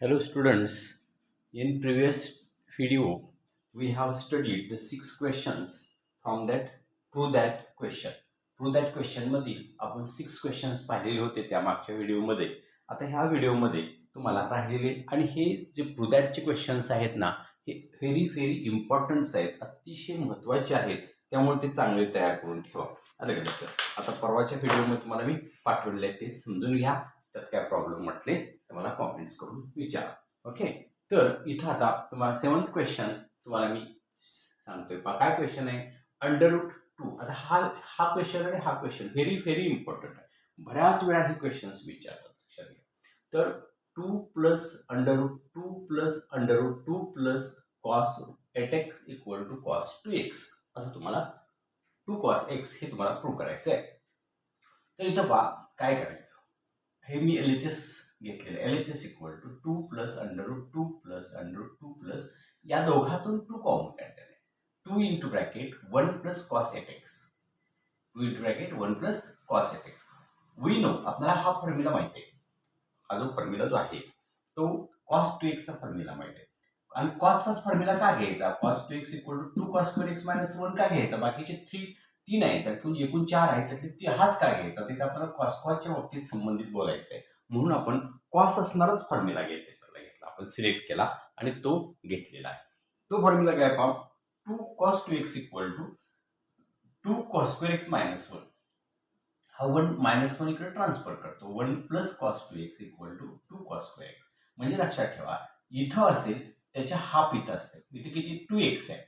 Hello students, in previous video we have studied the 6 questions from that Prove That question. Prove That question मधील आपण 6 questions पाहिलेले होते त्या मागच्या व्हिडिओमध्ये. आता ह्या व्हिडिओमध्ये तुम्हाला राहिलेले आणि हे जे Prove Thatचे क्वेश्चन्स आहेत ना, हे व्हेरी इम्पॉर्टंट्स आहेत, अतिशय महत्त्वाचे आहेत, त्यामुळे ते चांगले तयार करून ठेवा. आलं का लक्षात? आता परवाच्या व्हिडिओमध्ये तुम्हाला मी पाठवलेले आहे ते समजून घ्या. त्यात काय प्रॉब्लेम म्हटले तर मला कॉमेंट्स करून विचारा. ओके, तर इथं आता तुम्हाला 7th क्वेश्चन तुम्हाला मी सांगतोय. काय क्वेश्चन आहे? √2. आता हा क्वेश्चन आणि हा क्वेश्चन व्हेरी इम्पॉर्टंट आहे. बऱ्याच वेळा हे क्वेश्चन्स विचारतात. लक्षात घ्या. तर 2 plus √2 plus √2 plus cos 8x equal to cos 2x असं तुम्हाला 2 cos x हे तुम्हाला प्रूव्ह करायचं आहे. तर इथं काय करायचं? हे मी LHS घेतलेलं. LHS equal to 2 plus √2 plus √2 plus या दोघातून 2 कॉमन काढलेलं आहे. 2 into bracket 1 plus cos 8x. 2 into bracket 1 plus cos 8x. We know, आपल्याला हा फॉर्म्युला माहिती आहे. हा जो फॉर्म्युला जो आहे तो कॉस 2x चा फॉर्म्युला माहिती आहे. आणि कॉसचाच फॉर्म्युला का घ्यायचा? Cos 2x equal to 2 cos 4x minus 1 का घ्यायचा? बाकीचे 3 आहेत, एकूण 4 आहेत, त्यातले हाच का घ्यायचा? तिथे आपल्याला कॉसच्या बाबतीत संबंधित बोलायचं आहे, म्हणून आपण कॉस असणारच फॉर्म्युला घेतला. आपण सिलेक्ट केला आणि तो घेतलेला आहे. तो फॉर्म्युला काय पहा? 2 cos 2x equal to 2 cos 4x minus 1. हा 1 मायनस 1 इकडे ट्रान्सफर करतो. 1 plus cos 2x equal to 2 cos 4x. म्हणजे लक्षात ठेवा, इथं असेल त्याच्या हाफ इथं असते. इथे किती? 2x आहे.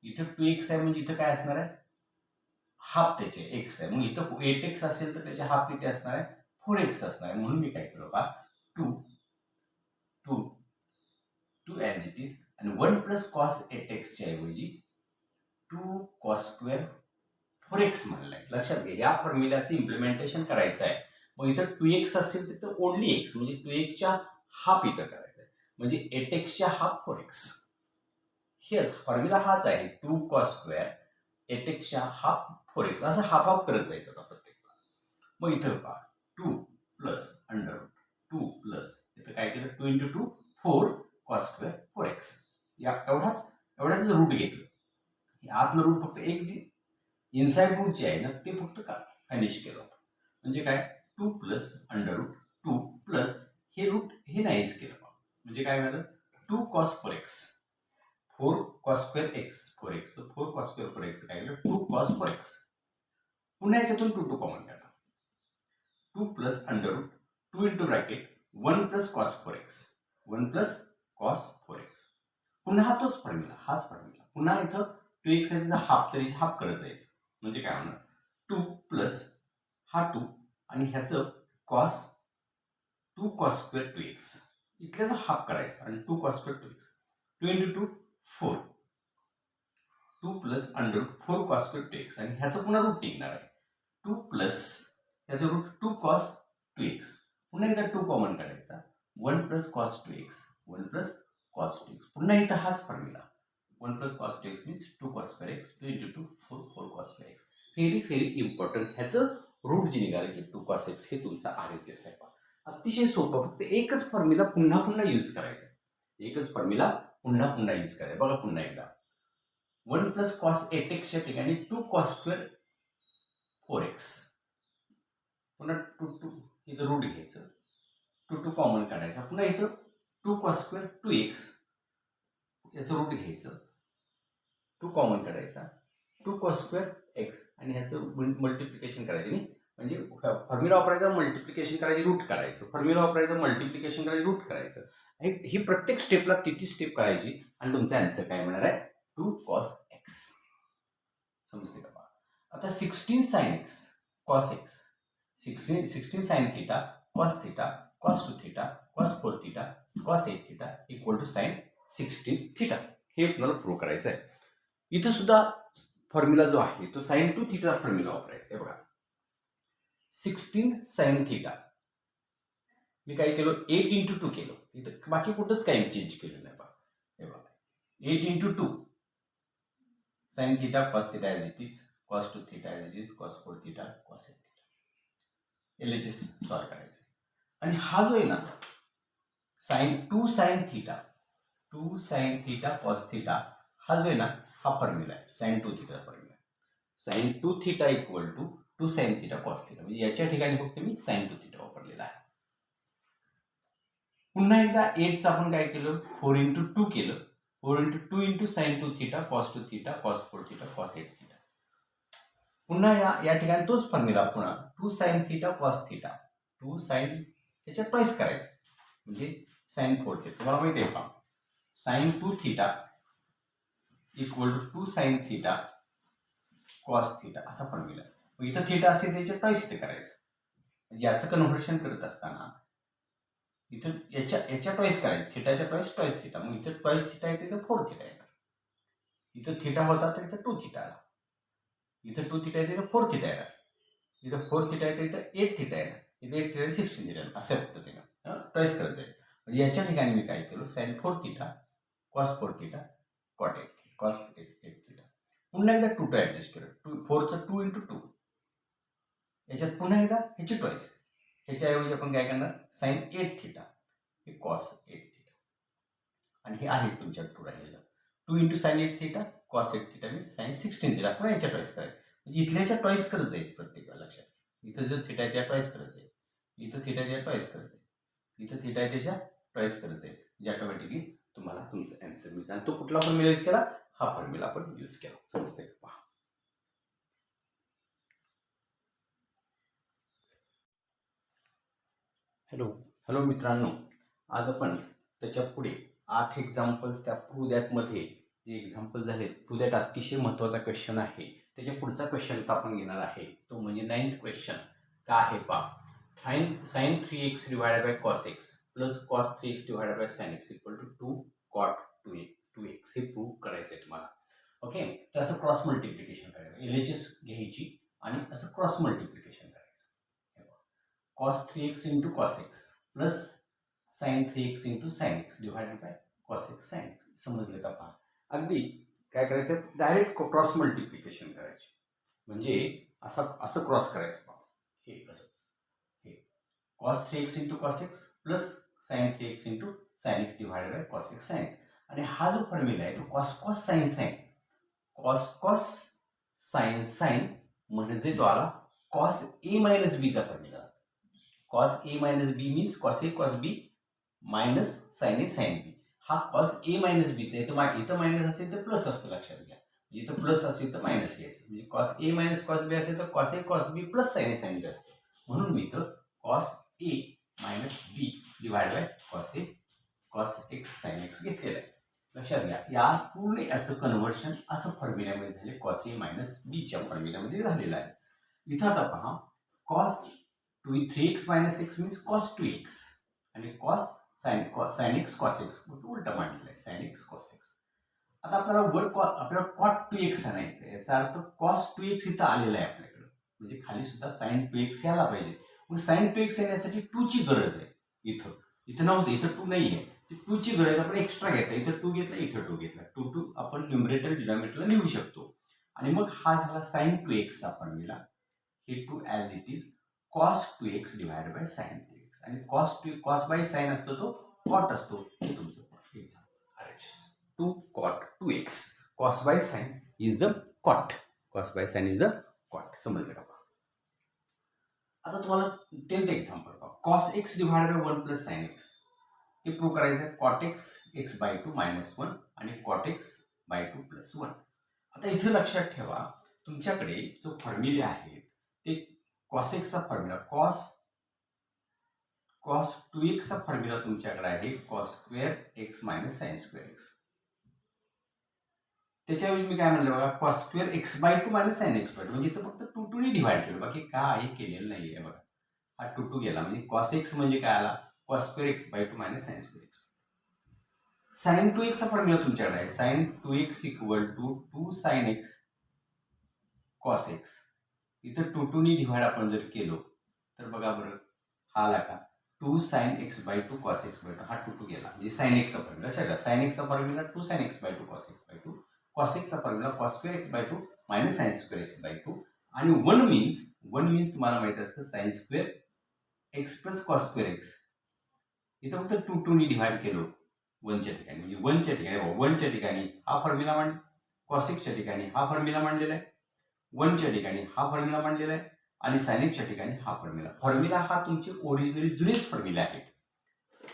इथं 2x आहे म्हणजे इथं काय असणार आहे? हाफ त्याचे x आहे. मग इथं 8x असेल तर त्याचे हाफ किती असणार आहे? 4x असणार आहे. म्हणून मी काय केलं बा, 2 ॲज इट इज आणि 1 प्लस कॉस 8x च्या ऐवजी 2 cos स्क्वेअर 4x म्हणलाय. लक्षात घ्या, या फॉर्म्युल्याचं इम्प्लिमेंटेशन करायचं आहे. मग इथं 2x असेल तर ओनली x म्हणजे 2x च्या हाफ इथं करायचं आहे. म्हणजे 8x च्या हाफ 4x. हेच फॉर्म्युला हाच आहे. 2 cos स्क्वेअर 8x च्या हाफ 4x असं हाफ करत जायचं आता प्रत्येकला. मग इथं पहा, 2 प्लस √2 प्लस इथं काय केलं? 2 इंटू 2 4 cos स्क्वेअर 4x. या एवढाच रूट घेतलं. आतलं रूट फक्त एक जी इनसाइड रूट जे आहे ना ते फक्त फिनिश केलं. म्हणजे काय? 2 प्लस √2 प्लस हे रूट हे नाहीच केलं. म्हणजे काय झालं? 2 cos 4x 4 cos square x 4x. 4 cos square 4x काय केलं? 2 cos 4x. पुन्हा याच्यातून 2 कॉमन काढा. 2 plus √2 into bracket 1 plus cos 4x. 1 plus cos 4x. पुन्हा तोच फॉर्म्युला, हाच फॉर्म्युला. पुन्हा इथं 2x आहे हाफ, तरी हाफ करत जायचं. म्हणजे काय होणार? 2 प्लस हा 2 आणि ह्याचं कॉस 2 cos स्क्वेअर 2x. इथल्याचा हाफ करायचा आणि 2 cos square 2x. 2 into 2 4. 2 plus √4 cos square 2x आणि ह्याचं पुन्हा रूट निघणार आहे. 2 प्लस ह्याचं रूट 2 cos 2x. पुन्हा एकदा 2 कॉमन काढायचा. 1 plus cos 2x 1 plus cos 2x. पुन्हा इथं हाच formula. 1 plus cos 2x means 2 cos square x. 2 into 2 4 cos square x. Very important. ह्याचं रूट जे निघालं की 2 cos x हे तुमचा RHS आहे. अतिशय सोपं. फक्त एकच फॉर्म्युला पुन्हा यूज करायचा. एकच फॉर्म्युला पुन्हा यूज करायचा. बघा पुन्हा एकदा. 1 प्लस कॉस 8x च्या ठिकाणी 2 cos स्क्वेअर 4x. पुन्हा 2 इथं रूट घ्यायचं. 2 कॉमन काढायचा. पुन्हा इथं 2 cos स्क्वेअर 2x याचं रूट घ्यायचं. 2 कॉमन काढायचा. 2 cos स्क्वेअर x आणि ह्याचं मल्टिप्लिकेशन करायचं. नाही म्हणजे फॉर्म्युला वापरायचा, मल्टिप्लिकेशन करायची, रूट काढायचं. फॉर्म्युला वापरायचं, मल्टिप्लिकेशन करायचं, रूट करायचं. ही प्रत्येक स्टेपला ती स्टेप करायची आणि तुमचा आन्सर काय मिळणार आहे? 2 cos x. समजते का? आता 16 sin x cos x. 16 sin theta cos theta cos 2 theta cos 4 theta cos 8 theta equal to sin 16 theta. हे आपल्याला प्रूव्ह करायचं आहे. इथं सुद्धा फॉर्म्युला जो आहे तो sin 2 थीटा फॉर्म्युला वापरायचा आहे. बघा, 16 sin थीटा मी काय केलं? 8 इंटू 2 केलं. इथं बाकी कुठंच काही चेंज केलं नाही. हे बघा, 8 into 2 sin theta cos theta as it is, cos 2 theta as it is, cos 4 theta cos 8 theta. LHS solve करायचं. आणि हा जो आहे ना two sine theta cos theta हा जो आहे ना हा फॉर्म्युला आहे sine two theta formula. Sine two theta equal to sine theta cos theta म्हणजे याच्या ठिकाणी फक्त मी साइन टू थीटा वापरलेला आहे. पुन्हा एकदा 8चं आपण काय केलं 4 इंटू 2 केलं 4 into 2 into sine two theta cos two theta cos 4 theta cos 8 theta. पुन्हा या ठिकाणी तोच फॉर्म्युला पुन्हा 2 sine theta cos theta 2 sine याच्यात ट्वाइस करायचं म्हणजे साइन 4 थीटा. तुम्हाला माहिती आहे का sine two theta equal to sine theta cos theta असा फॉर्म्युला. इथं थीटा असेल त्याच्या ट्वाइस ते करायचं म्हणजे याचं कन्व्हर्शन करत असताना इथं याच्या ट्वाइस करायचं थीटाच्या ट्वाइस थीटा. मग इथं ट्वाइस थीटा येते इथं 4 थीटा येणार. इथं थीटा होता तर इथं 2 थीटा आला. इथं 2 थीटा येते इथं 4 थीटा येणार. इथं 4 थीटा येते इथं 8 थीटा येणार. इथं 8 थीटा 16 थीटा येणार. अशा पद्धतीनं ट्वाइस करत जाईल. म्हणजे याच्या ठिकाणी मी काय केलं sine 4 theta cos 4 theta cot 8 cos 8 theta. पुन्हा एकदा 2 ॲडजस्ट केलं 4चं 2 इंटू 2 याच्यात पुन्हा एकदा ह्याची ट्वाइस. ह्याच्याऐवजी आपण काय करणार साइन 8 थीटा हे कॉस 8 थीटा आणि हे आहेच तुमच्या 2 राहिलेलं 2 into sine 8 theta cos 8 theta मी साइन 16 थीटा पुन्हा याच्या ट्वाइस करायचं म्हणजे इथल्याच्या ट्वाइस करत जायचं प्रत्येकाला लक्षात. इथं जर थीटा आहे त्या ट्वाइस करत जायचं इथं थीटा त्या ट्वाइस करत जायचं इथं थीटा आहे त्याच्या ट्वाइस करत जायचं म्हणजे ऑटोमॅटिकली तुम्हाला तुमचा आन्सर मिळतो. आणि तो कुठला फॉर्म्युला यूज केला हा फॉर्म्युला आपण यूज केला. समजते का पहा. हॅलो मित्रांनो, आज आपण त्याच्या पुढे 8 एक्झाम्पल्स त्या प्रूव्ह दॅटमध्ये जे एक्झाम्पल झाले प्रूव्ह दॅट अतिशय महत्त्वाचा क्वेश्चन आहे. त्याच्या पुढचा क्वेश्चन आपण घेणार आहे तो म्हणजे 9th क्वेश्चन का आहे पहा. Sine 3x divided by cos x plus cos 3x divided by sine x equal to 2 cot 2x हे प्रूव्ह करायचं आहे तुम्हाला. ओके, तर असं क्रॉस मल्टिप्लिकेशन करायचं LHS घ्यायची आणि असं क्रॉस मल्टिप्लिकेशन करायचं. cos 3x into cos x plus sin 3x into sin x divided by cos x sin x. समजलं का पहा. अगदी काय करायचं डायरेक्ट क्रॉस मल्टिप्लिकेशन करायचे म्हणजे असं क्रॉस करायचं पहा. हे असं हे cos 3x into cos x plus sin 3x into sin x divided by cos x sin x. आणि हा जो फॉर्म्युला आहे तो cos cos sin sin cos cos sin sin म्हणजे तो आला cos a minus b चा formula. cos a minus b means cos a cos b minus sin a sin b. हा cos a minus b चा इथं minus असेल तर plus असतं लक्षात घ्या. इथं प्लस असेल तर मायनस घ्यायचं म्हणजे cos a minus cos b असेल तर cos a cos b plus sin a sin b असतं. म्हणून मी इथं cos a minus b divide by cos a cos x sin x घेतलेलं आहे. लक्षात घ्या या पूर्ण याचं कन्व्हर्शन असं फॉर्म्युल्यामध्ये झाले cos a minus b च्या फॉर्म्युल्यामध्ये झालेलं आहे. इथं आता पहा cos 3x minus x means cos 2x आणि cos sin x cos x उलटा मांडलेला आहे sin x cos x. आता आपल्याला cot 2x आणायचं आहे. याचा अर्थ cos 2x इथं आलेला आहे आपल्याकडे म्हणजे खाली सुद्धा sin 2x यायला पाहिजे. मग sin 2x येण्यासाठी 2 ची गरज आहे. इथं नव्हतं इथं 2 नाही आहे ती 2 ची गरज आपण एक्स्ट्रा घेतला. इथं 2 घेतला इथं 2 घेतला 2 आपण न्यूमरेटर डिनॉमिनेटरला लिहू शकतो. आणि मग हा झाला sin 2x चा फॉर्म्युला. हे 2 as it is cos 2x divided by sin 2x आणि cos बाय sin असतो तो cot असतो. हे तुमचं example RHS 2 cot 2x cos by sin is the cot. cos by sin is the cot. समजलं का? आता तुम्हाला 10th एक्झाम्पल पहा cos x divided by 1 plus sin x ते प्रूव्ह करायचं आहे. cot x बाय 2 मायनस 1 आणि cot x बाय 2 प्लस 1. आता इथे लक्षात ठेवा तुमच्याकडे जो फॉर्म्युले आहेत ते cos x चा फॉर्म्युला cos 2x चा फॉर्म्युला तुमच्याकडे आहे cos square x minus sin square x. त्याच्याऐवजी मी काय म्हणलं बघा cos square x by 2 minus sin x by 2 म्हणजे इथं फक्त 2 ने डिवाइड केलं बाकी काही केलेलं नाहीये बघा. हा 2 गेला म्हणजे cos x म्हणजे काय आला cos square x by 2 minus sin square x. sin 2x चा फॉर्म्युला तुमच्याकडे आहे sin 2x equal to 2 sin x cos x. इथं 2 ने डिवाइड आपण जर केलो तर बघा बरं हा आला का 2 sin x by 2 cos x by 2 हा 2 गेला म्हणजे sin x चा फॉर्म्युला. लक्षात घ्या sin x चा formula 2 sin x by 2 cos x by 2 cos x चा formula cos square x by 2 minus sin square x by 2 आणि 1 मीन्स तुम्हाला माहित असतं sin square x plus cos square x इथं फक्त 2 ने डिव्हाइड केलं 1च्या ठिकाणी, म्हणजे 1च्या ठिकाणी 1च्या ठिकाणी हा फॉर्म्युला मांड, cos x च्या ठिकाणी हा फॉर्म्युला मांडलेला आहे, 1च्या ठिकाणी हा फॉर्म्युला मांडलेला आहे आणि sin x च्या ठिकाणी हा फॉर्म्युला हा तुमचे ओरिजिनली जुनेच फॉर्म्युले आहेत,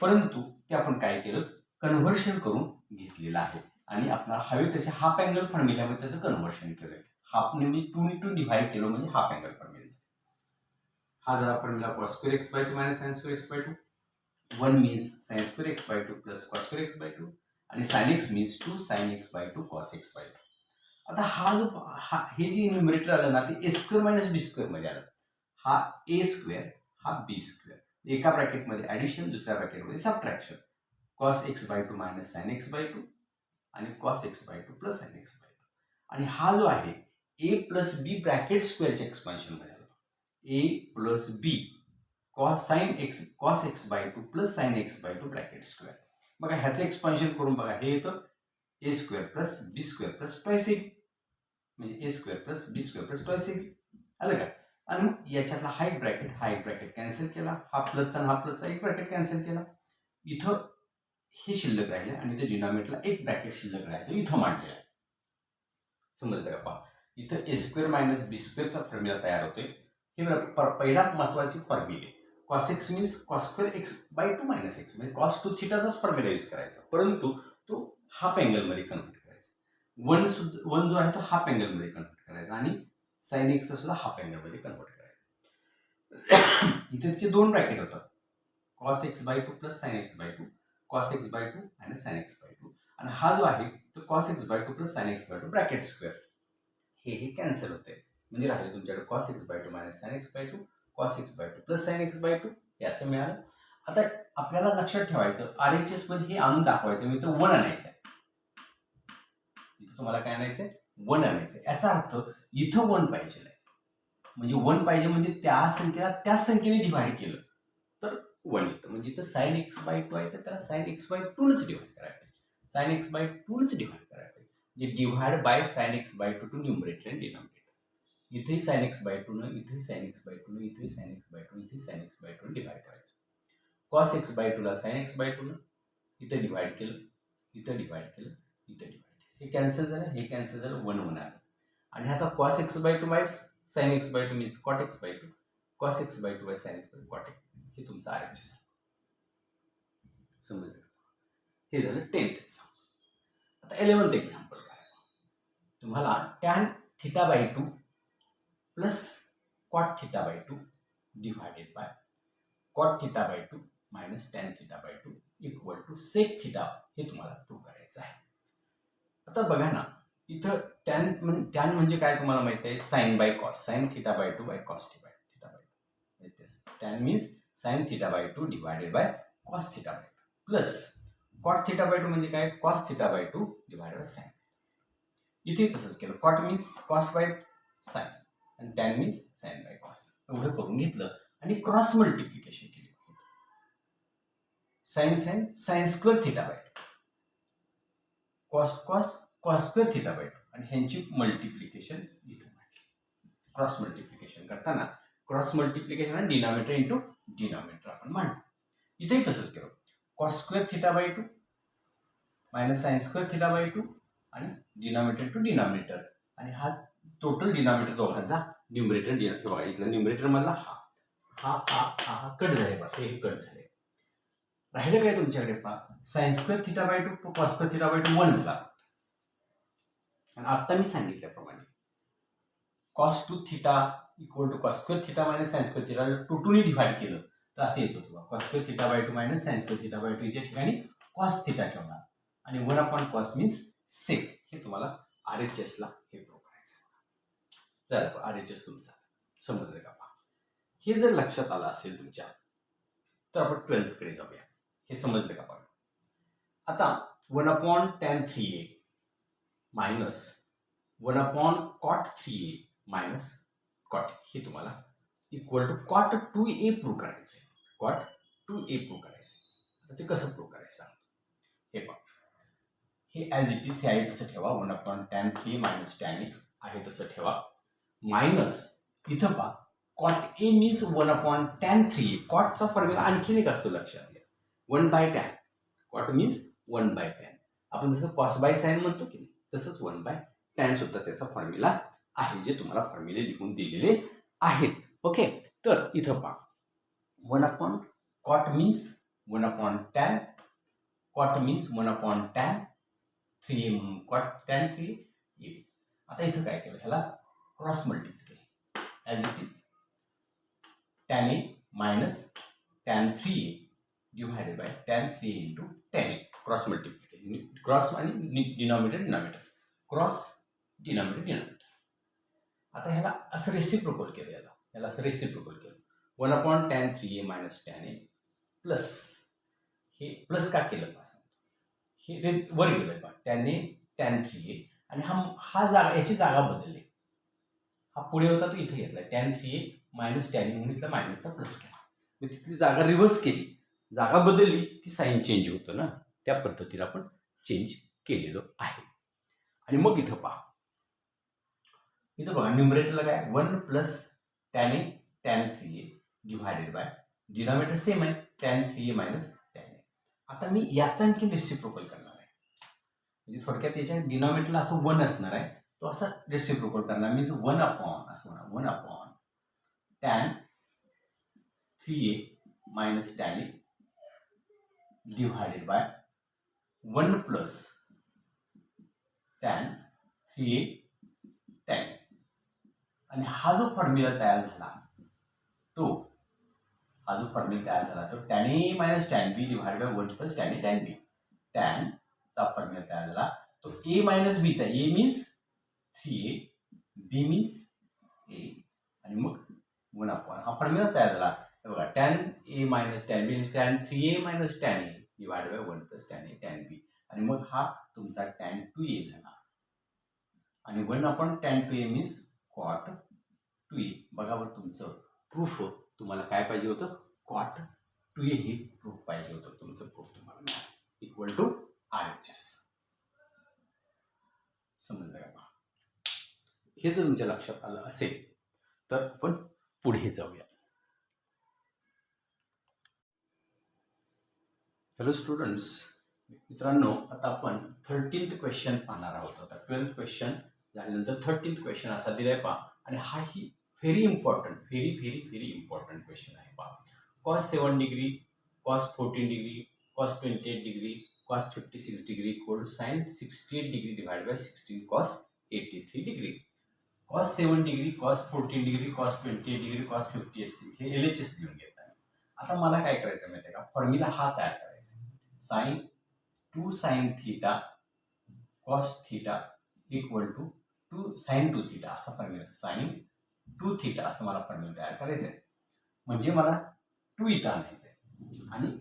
परंतु ते आपण काय केलं, कन्व्हर्शन करून घेतलेलं आहे आणि आपल्याला हवे तसे हाफ अँगल फॉर्म्युल्यामध्ये त्याचं कन्व्हर्शन केलंय. हाफ म्हणजे 2 ने 2 डिव्हाइड केलं म्हणजे हाफ अँगल फॉर्म्युला. हा जर आपण मिळाला cos square x by 2 minus sin square x by 2, 1 means sin square x by 2 plus cos square x by 2 आणि sin x means 2 sin x by 2 cos x by 2. आता हा जो हे जे न्यूमरेटर आलं ना ते a square minus b square मध्ये आलं. हा a स्क्वेअर हा b स्क्वेअर, एका ब्रॅकेट मध्ये ऍडिशन, दुसऱ्या ब्रॅकेट मध्ये subtraction. cos x by 2 minus sin x by 2 आणि cos x by 2 plus sin x by 2. आणि हा जो आहे a plus b ब्रॅकेट स्क्वेअरचे एक्सपान्शन मध्ये आलं. a plus b cos x by 2 plus sin x by 2 bracket square. बघा ह्याचं एक्सपान्शन करून बघा, हे येतं a square plus b square plus twice ab, म्हणजे a square plus b square plus twice ab आलं का. आणि याच्यातला हा एक ब्रॅकेट कॅन्सल केला, हा प्लसचा आणि हा प्लसचा एक ब्रॅकेट कॅन्सल केला, इथं हे शिल्लक राहिले आणि इथं डिनॉमिनेटरला एक ब्रॅकेट शिल्लक राहिले, इथं मांडलेला आहे. समजलं का. पहा इथं a स्क्वेअर मायनस b स्क्वेअरचा फॉर्म्युला तयार होतोय. हे पहिला महत्वाची फॉर्म्युले. cos x means cos square x by 2 minus x, म्हणजे cos 2 थिटाचाच फॉर्म्युला यूज करायचा, परंतु तो हाफ अँगल मध्ये कन्व्हर्ट करायचा. वन जो आहे तो हाफ अँगल मध्ये कन्व्हर्ट करायचा आणि sin x सुद्धा हाफ अँगल मध्ये कन्व्हर्ट करायचा. इथे त्याचे दोन ब्रॅकेट होतात, cos x by 2 plus sin x by 2, cos x by 2 आणि sin x बाय 2. आणि हा जो आहे तो cos x by 2 plus sin x by 2 bracket square, हे कॅन्सल होते, म्हणजे राहिले तुमच्याकडे cos x by 2 minus sin x by 2, cos x by 2 plus sin x by 2 हे असं मिळालं. आता आपल्याला लक्षात ठेवायचं, RHS मध्ये हे आणून दाखवायचं, मी तर 1 आणायचं आहे. इथं तुम्हाला काय आणायचंय, 1 आणायचंय. याचा अर्थ इथं 1 पाहिजे, म्हणजे 1 पाहिजे म्हणजे त्या संख्येला त्याच संख्येने डिव्हाइड केलं तर 1 येतं. म्हणजे इथं sin x बाय 2 आहे तर त्याला sin x बाय 2 नच डिव्हाइड करायला पाहिजे, sin x बाय 2 नच डिव्हाइड करायला पाहिजे, म्हणजे divide by sin x by 2 to numerator आणि डिनॉमिनेटर. इथेही sin x बाय 2 न, इथेही sin x बाय 2 न, इथेही sin x बाय 2, इथेही sin x बाय 2 डिव्हाइड करायचं. cos x बाय 2 ला sin x बाय 2 न इथे डिव्हाइड केलं, इथं डिव्हाइड केलं, इथं डिव्हाइड केलं, हे कॅन्सल झालं, हे कॅन्सल झालं, 1 1 आलं. आणि आता cos x by 2 by sin x by 2 means cot x by 2, cos x by 2 by sin x by 2 cot x, हे तुमचं RHS. समजलं. हे झालं 10th एक्झाम्पल. आता 11th एक्झाम्पल काय, तुम्हाला tan theta by 2 plus cot theta by 2 divided by cot theta by 2 minus tan theta by 2 equal to sec theta, हे तुम्हाला प्रूव्ह करायचं आहे. आता बघा ना, इथं tan म्हणजे काय तुम्हाला माहिती आहे, sin by cos, sin theta by 2 by cos theta by 2. tan means sin theta by 2 divided by cos theta by 2 plus cot theta by 2 म्हणजे काय, cos theta by 2 divided by sin. इथे तसंच केलं, cot means cos by sin आणि tan means sin by cos, एवढं करून घेतलं आणि क्रॉस मल्टिप्लिकेशन केली. sin square theta by 2 cos square theta by 2 आणि ह्यांची मल्टिप्लिकेशन इथे मांडली. क्रॉस मल्टिप्लिकेशन करताना क्रॉस मल्टिप्लिकेशन आणि डिनॉमिनेटर इंटू डिनॉमिनेटर आपण मांडलं. इथेही तसंच केलं, cos square theta by 2 minus sin square theta by 2 आणि डिनॉमिनेटर टू डिनॉमिनेटर, आणि हा टोटल डिनॉमिनेटर दोघांचा न्यूमरेटर बघा, इथला न्यूमरेटर मधला हा कट झाले बघा, हे कट झाले. राहिलं काय तुमच्याकडे पहा, sin square theta by 2 cos square theta by 2 1 झाला. आणि आता मी सांगितल्याप्रमाणे cos 2 theta equal to cos square theta minus sin square theta 2 ने डिव्हाइड केलं तर असं येतो तुम्हाला, cos square theta by 2 minus sin square theta by 2 च्या ठिकाणी cos थीटा ठेवणार आणि 1 अपॉन cos मीन्स sec, हे तुम्हाला RHS ला हे प्रूव्ह करायचं. जरा RHS तुमचा समजलं का पहा. हे जर लक्षात आलं असेल तुमच्या तर आपण 12th कडे जाऊया. हे समजलं का पहा. आता 1 upon tan 3a minus 1 upon cot 3a minus cot, हे तुम्हाला equal to cot 2a prove करायचंय, cot 2a प्रूव्ह करायचंय. आता ते कसं प्रूव्ह करायचं, हे पहा, हे ॲज इट इज, हे आहे तसं ठेवा, 1 upon tan 3 minus tan a आहे तसं ठेवा, मायनस इथं पहा cot a means 1 upon tan 3a, cotचा फॉर्म्युला आणखीन एक असतो लक्षात घ्या, 1/tan. Cot means 1/tan. आपण जसं कॉस बाय साइन म्हणतो की नाही, तसंच 1/tan सुद्धा त्याचा फॉर्म्युला आहे, जे तुम्हाला फॉर्म्युले लिहून दिलेले आहेत. ओके, तर इथं पहा 1/, cot means 1/tan, cot means 1/tan, 3a म्हणून कॉट tan 3a. आता इथं काय केलं, ह्याला cross multiplication as it is tan a minus tan 3a divided by tan 3a into tan a. Cross multiplication, cross आणि डिनॉमिनेटर क्रॉस डिनॉमिनेटर. आता ह्याला असं रेसिप्रोकल केलं, याला असं रेसिप्रोकल केलं 1/tan 3a minus tan a plus, हे plus का केलं पासून हे वर गेलं पहा tan a tan 3a, आणि हा जागा, याची जागा बदलली. हा पुढे होता तो इथे घेतला tan 3a minus tan a म्हणून इथला मायनसचा प्लस केला. मग तिथली जागा रिव्हर्स केली, जागा बदलली की साईन चेंज होतं ना, त्या पद्धतीने आपण चेंज केलेलं आहे. आणि मग इथं पहा, इथं बघा न्यूमरेटरला काय 1 plus tan a tan 3a divided by denominator same आहे tan 3a minus tan a. आता मी याचा आणखी रेसिप्रोकल करणार आहे, म्हणजे थोडक्यात याच्या डिनॉमिनेटरला असं 1 असणार आहे, तो असा रेसिप्रोकल करणार, मीन्स 1/, असं म्हणा 1/tan 3a minus tan a divided by 1 plus tan 3a tan a. आणि हा जो फॉर्म्युला तयार झाला तो tan a minus tan b divided by 1 plus tan a tan b. tan चा फॉर्म्युला तयार झाला तो a मायनस b चा, a means 3a, b means a, आणि मग 1/, हा फॉर्म्युला तयार झाला. बघा tan a minus tan b tan 3a minus tan a divided by 1 plus tan a tan b, आणि मग हा तुमचा tan 2a झाला, आणि 1/tan 2a means cot 2a. बघा बरं, तुमचं प्रूफ तुम्हाला काय पाहिजे होतं, cot 2a हे प्रूफ पाहिजे होतं. तुमचं प्रूफ तुम्हाला मिळालं इक्वल टू RHS. समजलं का? हे जर तुमच्या लक्षात आलं असेल तर आपण पुढे जाऊया. हॅलो स्टुडंट्स, मित्रांनो, आता आपण 13th क्वेश्चन पाहणार आहोत. आता 12th क्वेश्चन झाल्यानंतर 13th क्वेश्चन असा दिलाय पहा, आणि हा ही very important, very important question आहे पहा. cos 7 degree, cos 14 degree, cos 28 degree, cos 56 degree equal to sin 68 degree divide by 16 cos 83 degree. cos 7 degree, cos 14 degree, cos 28 degree, cos 58 हे LHS लिहून घेत आहे. आता मला काय करायचं माहिती आहे का, फॉर्म्युला हा तयार करायचा, sin 2 sin theta cos theta equal to 2 sin 2 theta असा फॉर्म्युला, sin 2 थीटा असं मला फॉर्म्युला तयार करायचं आहे. म्हणजे मला 2 इथं आणायचं आहे, आणि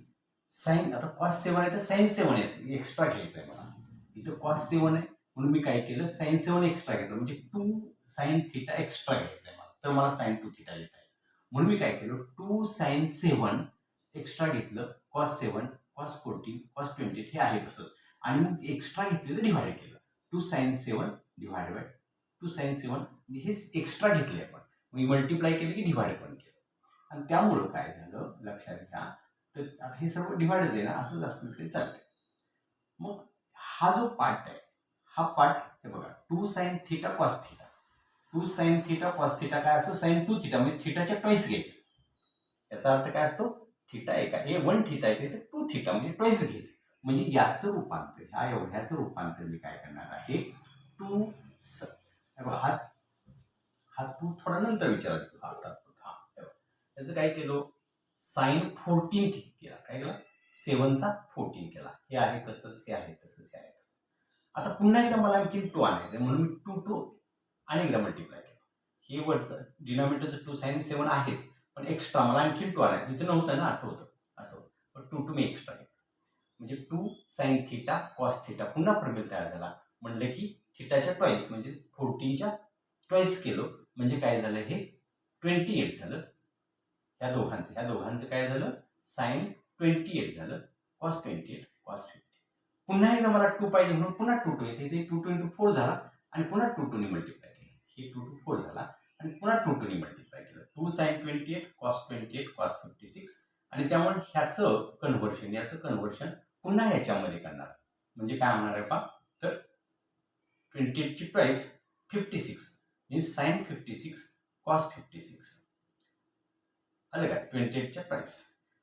साइन, आता cos 7 आहे तर sin 7 एक्स्ट्रा घ्यायचं आहे मला. इथं cos 7 आहे म्हणून मी काय केलं, sin 7 एक्स्ट्रा घेतलं, म्हणजे 2 sin थीटा एक्स्ट्रा घ्यायचं आहे मला, तर मला sin 2 थीटा लिहिता येईल. म्हणून मी काय केलं, 2 sin 7 एक्स्ट्रा घेतलं, cos 7, cos 14, cos 28 हे आहे तसंच, आणि मग एक्स्ट्रा घेतलेलं डिवाइड केलं, 2 sin 7 डिवाइड बाय 2 sin 7, हे एक्स्ट्रा घेतले आपण, मी मल्टिप्लाय केलं की डिवाइड पण केलं, आणि त्यामुळं काय झालं लक्षात घ्या, तर आता हे सर्व डिवाइडच आहे ना, असंच असलं तरी चालतंय. मग हा जो पार्ट आहे, हा पार्ट हे बघा, 2 sin theta cos theta, 2 sin theta cos theta काय असतो, sin 2 थीटा, म्हणजे थीटाच्या ट्वाइस घ्यायचं. याचा अर्थ काय असतो, थीटा एका 1 थीटा आहे तर 2 थीटा म्हणजे ट्वाइस घ्यायचं. म्हणजे याचं रूपांतर, ह्या एवढ्याचं रूपांतर मी काय करणार आहे, 2 हा 2 थोडा नंतर विचारायचं, याचं काय केलं, sin 14 केला, काय केला, 7चा 14 केला, हे आहे तसंच, हे आहे तसंच, हे आहे तसंच. आता पुन्हा एकदा मला आणखी 2 आणायचं म्हणून मी 2 आणि एकदा मल्टिप्लाय केलं. हे वरचं डिनॉमिनेटरचं 2 sin 7 आहेच, पण एक्स्ट्रा मला आणखी 2 आणायचं, इथं नव्हतं ना, असं होतं, पण 2 मी एक्स्ट्रा घेतलं, म्हणजे 2 sin थीटा cos थीटा, पुन्हा फॉर्म्युला तयार झाला. म्हणलं की थीटाच्या ट्वाइस, म्हणजे 14च्या ट्वाइस केलं, म्हणजे काय झालं, हे 28 झालं. ह्या दोघांचं काय झालं, sin 28 झालं, cos 28 cos 50. पुन्हा एकदा मला 2 पाहिजे म्हणून पुन्हा 2 येते, इथे 2 into 4 झाला, आणि पुन्हा 2 ने मल्टिप्लाय केलं, हे 2 to 4 झाला, आणि पुन्हा 2 ने मल्टिप्लाय केलं, 2 sin 28 cos 28 cos 56, आणि त्यामुळे ह्याचं कन्व्हर्शन, याचं कन्व्हर्शन पुन्हा ह्याच्यामध्ये करणार. म्हणजे काय होणार आहे पहा, तर 28ची ट्वाइस 56 मीन्स साइन 56 कॉस 56 आलं का. 28च्या ट्वाइस.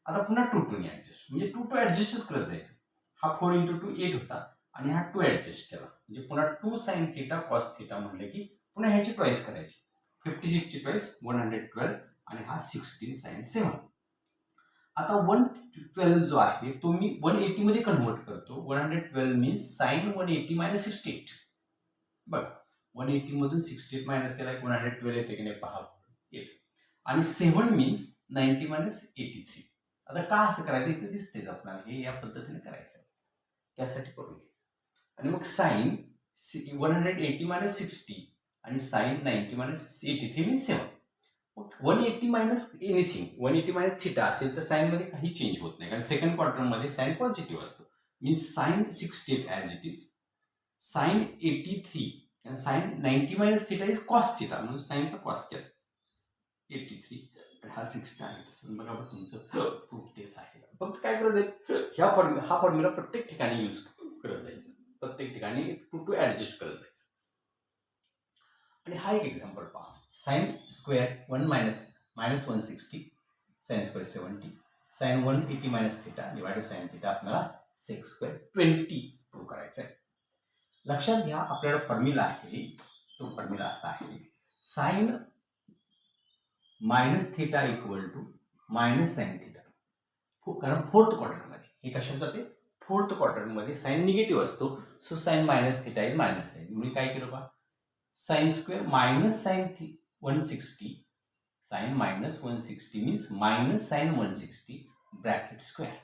आता पुन्हा 2 2 ऍडजस्ट, म्हणजे 2 2 ऍडजस्टच करत जायचं. हा 4 × 2 8 होता आणि हा 2 ऍडजस्ट केला, म्हणजे पुन्हा 2 sin थीटा कॉस थीटा म्हणले की पुन्हा ह्याची ट्वाइस करायची. 56ची ट्वाइस 112 आणि हा 16 sin 7. आता 112 जो आहे तो मी 180 मध्ये कन्व्हर्ट करतो. 112 मीन्स साइन 180 मायनस 68. बघा 180 मधून 68 मायनस केला 112 येते की नाही पहा, येते. आणि 7 मीन्स 90 मायनस 83. आता का असं करायचं इथे दिसतेच आपल्याला, हे या पद्धतीने करायचं आहे, त्यासाठी करून घ्यायचं. आणि मग साइन 180 मायनस 60 आणि sine 90 minus 83 means 7. 180 minus anything, 180 minus theta असेल तर साइन मध्ये काही चेंज होत नाही, कारण सेकंड क्वार्टर मध्ये साइन पॉझिटिव्ह असतो. Means sine 68 as it is, sine 83 आणि sine 90 minus theta is cos theta, म्हणून साइनचा कॉस केला 83. हा 60 आहे तसं बघा, तुमचं प्रूफ तेच आहे. फक्त काय करायचं, हा फॉर्म्युला प्रत्येक ठिकाणी यूज करत जायचं, प्रत्येक ठिकाणी 2 2 ऍडजस्ट करत जायचं. आणि हा एक एक्झाम्पल पहा, sine square 1 minus 160 sine square 70 sine 180 minus theta divide sine theta आपल्याला सेक स्क्वेअर 20 प्रूव्ह करायचं आहे. लक्षात घ्या आपल्याला फॉर्म्युला आहे, तो फॉर्म्युला असा आहे, sine minus theta equal to minus sine theta. कारण फोर्थ क्वार्टरमध्ये हे कशात जाते, फोर्थ क्वार्टरमध्ये साइन निगेटिव्ह असतो, so sine minus theta is minus sine. म्हणून काय केलं पहा, sine square minus sine 160 sine minus 160 means minus sine 160 bracket square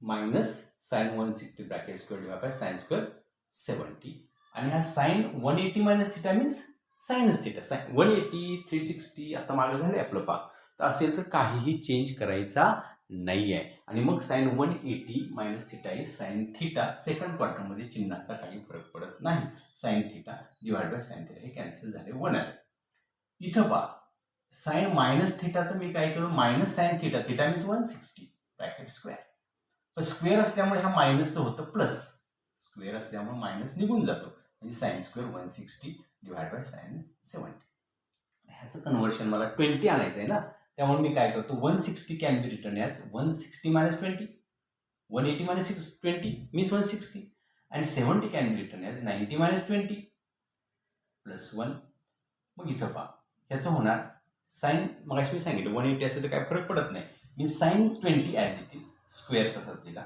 minus sine 160 bracket square divide by sine square 70. आणि हा sine 180 minus theta means sines theta. Sine 180 360 आता मागे झाले आपलं पहा, तर असेल तर काहीही चेंज करायचा नाही आहे. आणि मग sine 180 minus theta is sine theta. Second क्वार्टरमध्ये चिन्हाचा काही फरक पडत नाही, sine theta divide by sine theta हे कॅन्सल झाले 1 आले. इथं पहा साइन मायनस थिटाचं मी काय केलं, minus sine theta, theta means 160 bracket square. पण स्क्वेअर असल्यामुळे ह्या मायनसचं होतं प्लस, स्क्वेअर असल्यामुळे मायनस निघून जातो, म्हणजे sine square 160 divide by sign 70. ह्याचं कन्व्हर्शन मला 20 आणायचं आहे ना, त्यामुळे मी काय करतो, 160 can be return as 160 minus 20, 180 minus 20 means 160, and 70 can be return as 90 minus 20 plus 1. मग इथं पहा ह्याचं होणार साइन, मगाशी मी सांगितलं 180 असेल तर काय फरक पडत नाही, means sine 20 as it is, square तसाच दिला.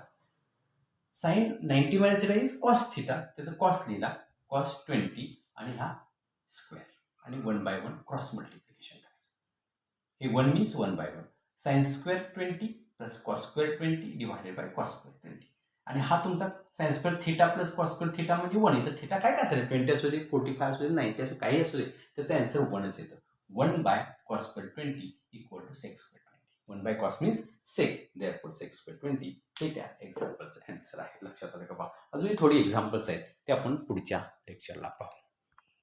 Sine 90 minus theta is cos theta, त्याचं कॉस लिहिला कॉस 20 आणि हा स्क्वेअर, आणि 1/1 क्रॉस मल्टिप्लिकेशन करायचं. हे 1 means 1/1 sine square 20 plus cos square 20 divided by cos square 20. आणि हा तुमचा sine square theta plus cos square theta म्हणजे 1. इथं थिटा काय असेल, 20 असू दे, 45 असू दे, 90 असू दे, काही असू दे, त्याचं आन्सर 1च येतं. 1 by cos square 20 equal to sec square 20. 1 by cos means sec, therefore sec square 20 हे त्या एक्झाम्पलचं आन्सर आहे. लक्षात आलं का पहा. अजूनही थोडी एक्झाम्पल्स आहेत, ते आपण पुढच्या लेक्चरला पाहू.